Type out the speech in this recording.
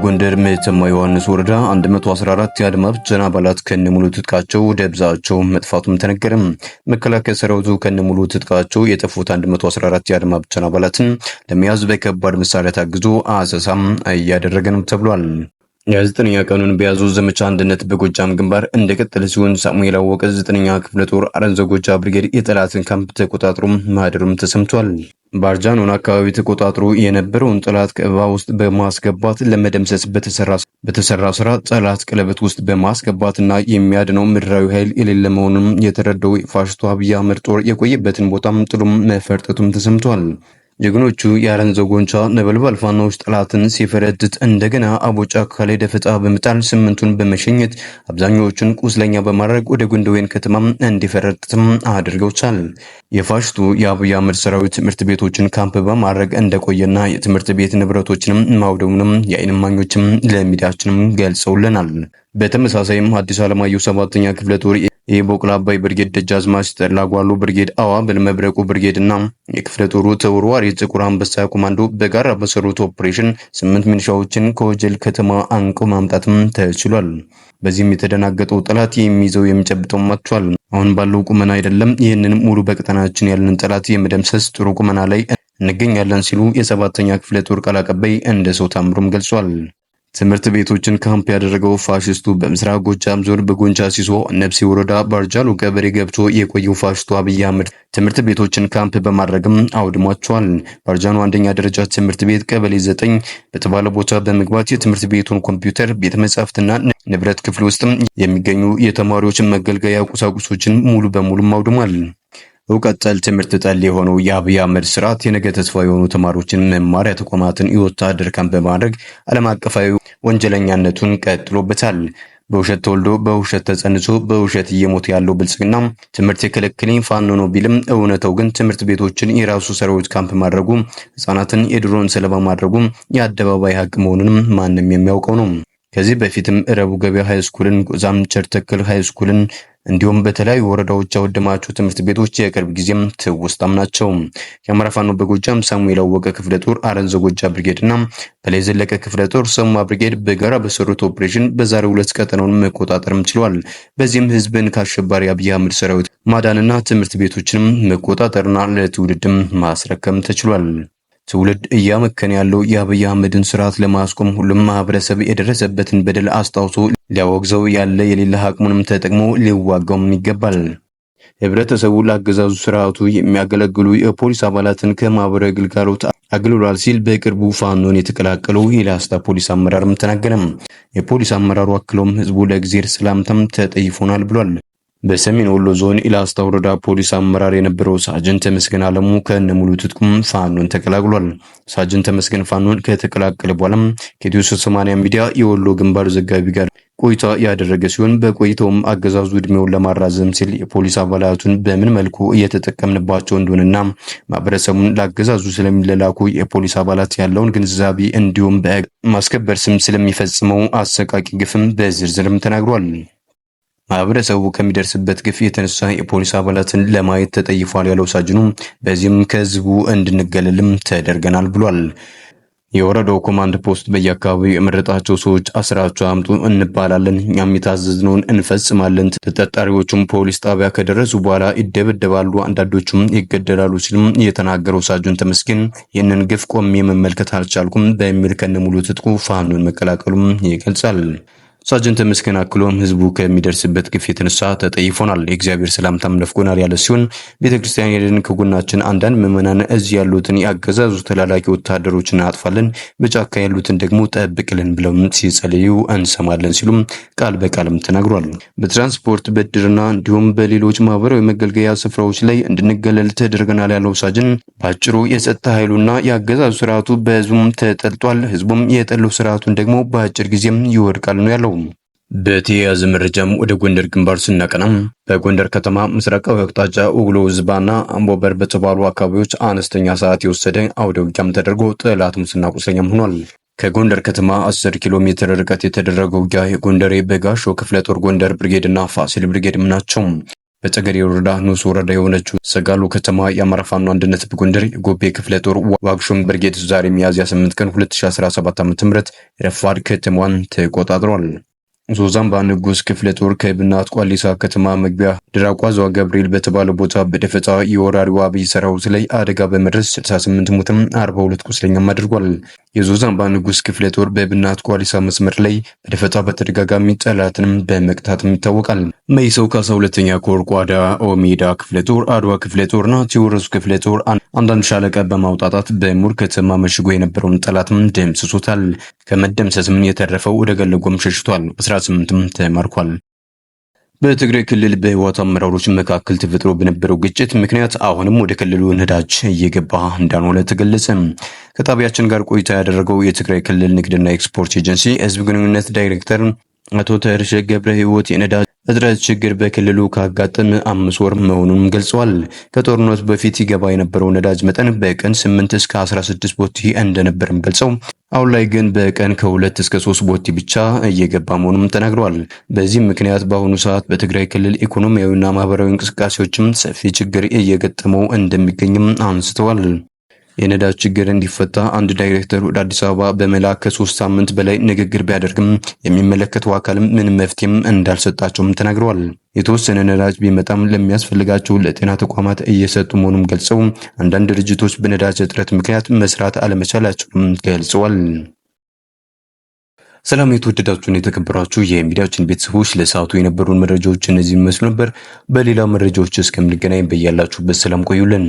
በጎንደር መተማ ዮሐንስ ወረዳ 114 የአድማ ብተና አባላት ከነሙሉ ትጥቃቸው ደብዛቸው መጥፋቱም ተነገረ። መከላከያ ሰራዊቱ ከነሙሉ ትጥቃቸው የጠፉት 114 የአድማ ብተና አባላትን ለመያዝ በከባድ መሳሪያ ታግዞ አሰሳም እያደረገ ነው ተብሏል። የ9ኛ ቀኑን በያዙ ዘመቻ አንድነት በጎጃም ግንባር እንደቀጠለ ሲሆን ሳሙኤል አወቀ 9ኛ ክፍለ ጦር አረንዘጎጃ ብርጌድ የጠላትን ካምፕ ተቆጣጥሮ ማደሩም ተሰምቷል። ባርጃኖን አካባቢ ተቆጣጥሮ የነበረውን ጠላት ከበባ ውስጥ በማስገባት ለመደምሰስ በተሰራ ስራ ጠላት ቀለበት ውስጥ በማስገባትና የሚያድነው ምድራዊ ኃይል የሌለ መሆኑን የተረዳው ፋሽስቱ አብይ አህመድ ጦር የቆየበትን ቦታም ጥሎም መፈርጠቱም ተሰምቷል። ጀግኖቹ የአረንዘጎጃ ነበልባል ፋኖች ጠላትን ሲፈረጥጥ እንደገና አቦጫካ ላይ ደፈጣ በመጣል 8ቱን በመሸኘት አብዛኛዎቹን ቁስለኛ በማድረግ ወደ ጉንደወይን ከተማ እንዲፈረጥጥም አድርገውታል። የፋሽቱ የአብይ አህመድ ሰራዊት ትምህርት ቤቶችን ካምፕ በማድረግ እንደቆየና የትምህርት ቤት ንብረቶችንም ማውደሙንም የዓይን እማኞችም ለሚዲያችንም ገልጸውልናል። በተመሳሳይም አዲስ ዓለማየሁ 7ኛ ክፍለ ጦር የቦቅላ አባይ ብርጌድ ደጃዝማች ተላጓሉ ብርጌድ አዋበል መብረቁ ብርጌድ እና የክፍለ ጦሩ ተወርዋሪ ጥቁር አንበሳ ኮማንዶ በጋራ በሰሩት ኦፕሬሽን 8 ሚሊሻዎችን ከወጀል ከተማ አንቆ ማምጣትም ተችሏል። በዚህም የተደናገጠው ጠላት የሚይዘው የሚጨብጠው ማጥቷል። አሁን ባለው ቁመና አይደለም፣ ይህንን ሙሉ በቀጠናችን ያለን ጠላት የመደምሰስ ጥሩ ቁመና ላይ እንገኛለን ሲሉ የ7ኛ ክፍለ ጦር ቃል አቀባይ እንደሰው ታምሩም ገልጿል። ትምህርት ቤቶችን ካምፕ ያደረገው ፋሽስቱ በምስራቅ ጎጃም ዞን በጎንቻ ሲሶ ነብሴ ወረዳ ባርጃሎ ቀበሌ ገብቶ የቆየው ፋሽስቱ አብይ አህመድ ትምህርት ቤቶችን ካምፕ በማድረግም አውድሟቸዋል። ባርጃኖ አንደኛ ደረጃ ትምህርት ቤት ቀበሌ 9 በተባለ ቦታ በመግባት የትምህርት ቤቱን ኮምፒውተር፣ ቤተ መጻሕፍትና ንብረት ክፍል ውስጥ የሚገኙ የተማሪዎችን መገልገያ ቁሳቁሶችን ሙሉ በሙሉ አውድሟል። እውቀት ጠል ትምህርት ጠል የሆነው የአብይ አህመድ ስርዓት የነገ ተስፋ የሆኑ ተማሪዎችን መማሪያ ተቋማትን የወታደር ካምፕ በማድረግ ዓለም አቀፋዊ ወንጀለኛነቱን ቀጥሎበታል። በውሸት ተወልዶ በውሸት ተጸንሶ በውሸት እየሞተ ያለው ብልጽግና ትምህርት የከለከለኝ ፋኖ ነው ቢልም እውነታው ግን ትምህርት ቤቶችን የራሱ ሰራዊት ካምፕ ማድረጉ፣ ህጻናትን የድሮን ሰለባ ማድረጉ የአደባባይ ሀቅ መሆኑንም ማንም የሚያውቀው ነው። ከዚህ በፊትም ረቡ ገበያ ሃይስኩልን፣ ጎዛም ቸርተክል ሃይስኩልን እንዲሁም በተለያዩ ወረዳዎች ያወደማቸው ትምህርት ቤቶች የቅርብ ጊዜም ትውስታም ናቸው። የአማራ ፋኖ በጎጃም ሳሙኤል አወቀ ክፍለ ጦር አረንዘጎጃ ብርጌድና በላይ ዘለቀ ክፍለ ጦር ሰማ ብርጌድ በጋራ በሰሩት ኦፕሬሽን በዛሬው ዕለት ቀጠናውን መቆጣጠርም ችሏል። በዚህም ህዝብን ከአሸባሪ አብይ አህመድ ሰራዊት ማዳንና ትምህርት ቤቶችንም መቆጣጠርና ለትውልድም ማስረከም ተችሏል። ትውልድ እያመከነ ያለው የአብይ አህመድን ስርዓት ለማስቆም ሁሉም ማህበረሰብ የደረሰበትን በደል አስታውሶ ሊያወግዘው ያለ የሌለ አቅሙንም ተጠቅሞ ሊዋጋውም ይገባል። ህብረተሰቡ ለአገዛዙ ስርዓቱ የሚያገለግሉ የፖሊስ አባላትን ከማህበራዊ ግልጋሎት አግልሏል ሲል በቅርቡ ፋኖን የተቀላቀለው የላስታ ፖሊስ አመራርም ተናገረም። የፖሊስ አመራሩ አክሎም ህዝቡ ለእግዚአብሔር ሰላምታም ተጠይፎናል ብሏል። በሰሜን ወሎ ዞን ኢላስታ ወረዳ ፖሊስ አመራር የነበረው ሳጅን ተመስገን አለሙ ከነሙሉ ትጥቁም ፋኖን ተቀላቅሏል። ሳጅን ተመስገን ፋኖን ከተቀላቀለ በኋላም ከኢትዮ 80 ሚዲያ የወሎ ግንባር ዘጋቢ ጋር ቆይታ ያደረገ ሲሆን በቆይታውም አገዛዙ እድሜውን ለማራዘም ሲል የፖሊስ አባላቱን በምን መልኩ እየተጠቀምንባቸው እንደሆነና ማህበረሰቡን ለአገዛዙ ስለሚለላኩ የፖሊስ አባላት ያለውን ግንዛቤ እንዲሁም በማስከበር ስም ስለሚፈጽመው አሰቃቂ ግፍም በዝርዝርም ተናግሯል። ማህበረሰቡ ከሚደርስበት ግፍ የተነሳ የፖሊስ አባላትን ለማየት ተጠይፏል ያለው ሳጅኑ በዚህም ከህዝቡ እንድንገለልም ተደርገናል ብሏል። የወረዳው ኮማንድ ፖስት በየአካባቢው የመረጣቸው ሰዎች አስራቸው አምጡ እንባላለን፣ እኛም የታዘዝነውን እንፈጽማለን። ተጠርጣሪዎቹም ፖሊስ ጣቢያ ከደረሱ በኋላ ይደበደባሉ፣ አንዳንዶቹም ይገደላሉ ሲልም የተናገረው ሳጅን ተመስገን ይህንን ግፍ ቆሜ መመልከት አልቻልኩም በሚል ከነሙሉ ትጥቁ ፋኖን መቀላቀሉም ይገልጻል። ሳጅን ተመስገን አክሎም ህዝቡ ከሚደርስበት ግፍ የተነሳ ተጠይፎናል፣ የእግዚአብሔር ሰላምታም ነፍጎናል ያለ ሲሆን ቤተክርስቲያን ሄደን ከጎናችን አንዳንድ ምዕመናን እዚህ ያሉትን ያገዛዙ ተላላኪ ወታደሮችን አጥፋለን፣ በጫካ ያሉትን ደግሞ ጠብቅልን ብለው ሲጸልዩ እንሰማለን ሲሉም ቃል በቃልም ተናግሯል። በትራንስፖርት በድርና እንዲሁም በሌሎች ማህበራዊ መገልገያ ስፍራዎች ላይ እንድንገለል ተደርገናል ያለው ሳጅን ባጭሩ የጸጥታ ኃይሉና ያገዛዙ ስርዓቱ በህዝቡም ተጠልጧል፣ ህዝቡም የጠለው ስርዓቱን ደግሞ በአጭር ጊዜም ይወድቃል ነው ያለው። በተያያዘ መረጃም ወደ ጎንደር ግንባር ስናቀናም በጎንደር ከተማ ምስራቃዊ አቅጣጫ ኡግሎ ዝባና አምቦበር በተባሉ አካባቢዎች አነስተኛ ሰዓት የወሰደ አውደ ውጊያም ተደርጎ ጠላት ሙስና ቁስለኛም ሆኗል። ከጎንደር ከተማ 10 ኪሎ ሜትር ርቀት የተደረገው ውጊያ የጎንደር በጋሾ ክፍለ ጦር ጎንደር ብርጌድና ፋሲል ብርጌድም ናቸው። በጠገዴ ወረዳ ንዑስ ወረዳ የሆነችው ሰጋሎ ከተማ የአማራ ፋኖ አንድነት በጎንደር ጎቤ ክፍለ ጦር ዋግሹም ብርጌድ ዛሬ ሚያዝያ 8 ቀን 2017 ዓ.ም ረፋድ ከተማዋን ተቆጣጥሯል። ዞዛምባ ንጉስ ክፍለ ጦር ከብናት ቋሊሳ ከተማ መግቢያ ድራቋዟ ገብርኤል በተባለ ቦታ በደፈጣ የወራሪው አብይ ሰራዊት ላይ አደጋ በመድረስ 68 ሞትም 42 ቁስለኛም አድርጓል። የዞዛምባ ንጉስ ክፍለ ጦር በብናት ቋሊሳ መስመር ላይ በደፈጣ በተደጋጋሚ ጠላትንም በመቅታትም ይታወቃል። መይሰው ካሳ ሁለተኛ ኮር ቋዳ ኦሜዳ ክፍለ ጦር አድዋ ክፍለ ጦርና ቴዎድሮስ ክፍለ ጦር አንዳንድ ሻለቃ በማውጣጣት በሙር ከተማ መሽጎ የነበረውን ጠላትም ደምስሶታል። ከመደምሰስም የተረፈው ወደ ገለጎም ሸሽቷል። 18ም ተማርኳል። በትግራይ ክልል በህወሓት አመራሮች መካከል ተፈጥሮ በነበረው ግጭት ምክንያት አሁንም ወደ ክልሉ ነዳጅ እየገባ እንዳልሆነ ተገለጸ። ከጣቢያችን ጋር ቆይታ ያደረገው የትግራይ ክልል ንግድና ኤክስፖርት ኤጀንሲ ህዝብ ግንኙነት ዳይሬክተር አቶ ተርሸ ገብረ ህይወት የነዳጅ እጥረት ችግር በክልሉ ካጋጠመ 5 ወር መሆኑን ገልጸዋል። ከጦርነቱ በፊት ይገባ የነበረው ነዳጅ መጠን በቀን 8 እስከ 16 ቦቲ እንደነበርም ገልጸው አሁን ላይ ግን በቀን ከ2 እስከ 3 ቦቲ ብቻ እየገባ መሆኑን ተናግረዋል። በዚህ ምክንያት በአሁኑ ሰዓት በትግራይ ክልል ኢኮኖሚያዊና ማህበራዊ እንቅስቃሴዎችም ሰፊ ችግር እየገጠመው እንደሚገኝም አንስተዋል። የነዳጅ ችግር እንዲፈታ አንድ ዳይሬክተር ወደ አዲስ አበባ በመላክ ከ3 ሳምንት በላይ ንግግር ቢያደርግም የሚመለከተው አካልም ምንም መፍትሄም እንዳልሰጣቸውም ተናግረዋል። የተወሰነ ነዳጅ ቢመጣም ለሚያስፈልጋቸው ለጤና ተቋማት እየሰጡ መሆኑን ገልጸው አንዳንድ ድርጅቶች በነዳጅ እጥረት ምክንያት መስራት አለመቻላቸውም ገልጸዋል። ሰላም የተወደዳችሁና የተከበራችሁ የሚዲያችን ቤተሰቦች ለሰዓቱ የነበሩን መረጃዎች እነዚህ ይመስሉ ነበር። በሌላ መረጃዎች እስከምንገናኝ በያላችሁበት ሰላም ቆዩልን።